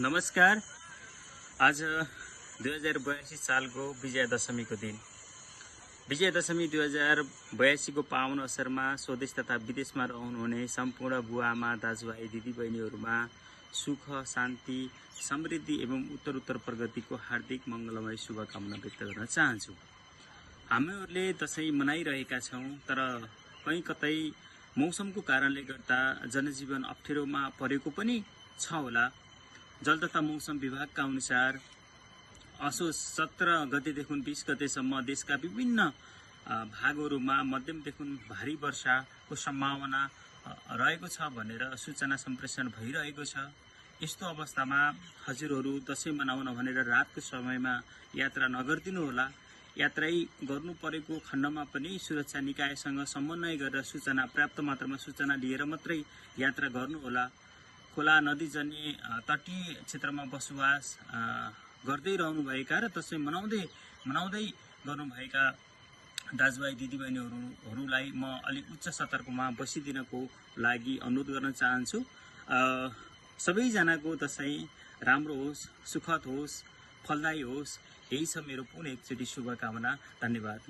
नमस्कार। आज 2082 सालको विजयादशमीको दिन। विजयादशमी 2082 को पावन अवसरमा स्वदेश तथा विदेशमा रहनुहुने सम्पूर्ण बुवाआमा दाजुभाइ दिदीबहिनीहरूमा सुख, शान्ति, समृद्धि एवं उत्तरोत्तर प्रगतिको हार्दिक मङ्गलमय शुभकामना व्यक्त गर्न चाहन्छु। हामीहरूले दशैं मनाइरहेका छौँ, तर कहीँ कतै मौसमको कारणले गर्दा जनजीवन अप्ठ्यारोमा परेको पनि छ होला। जल तथा मौसम विभागका अनुसार असोज 17 गतेदेखि 20 गतेसम्म देशका विभिन्न भागहरूमा मध्यमदेखि भारी वर्षाको सम्भावना रहेको छ भनेर सूचना सम्प्रेषण भइरहेको छ। यस्तो अवस्थामा हजुरहरू दशैं मनाउन भनेर रातको समयमा यात्रा नगरिदिनु होला। यात्रा गर्नु परेको खण्डमा पनि सुरक्षा निकायसँग समन्वय गरेर सूचना पर्याप्त मात्रामा सूचना लिएर मात्रै यात्रा गर्नुहोला। खोला नदी जन्य तटीय क्षेत्रमा बसोबास गर्दै रहनुभएका र दशैं मनाउँदै गर्नुभएका दाजुभाइ दिदीबहिनीहरूलाई म अलिक उच्च सतर्कमा बसिदिनको लागि अनुरोध गर्न चाहन्छु। सबैजनाको दशैं राम्रो होस्, सुखद होस्, फलदायी होस्, यही छ मेरो पुनः एकचोटि शुभकामना। धन्यवाद।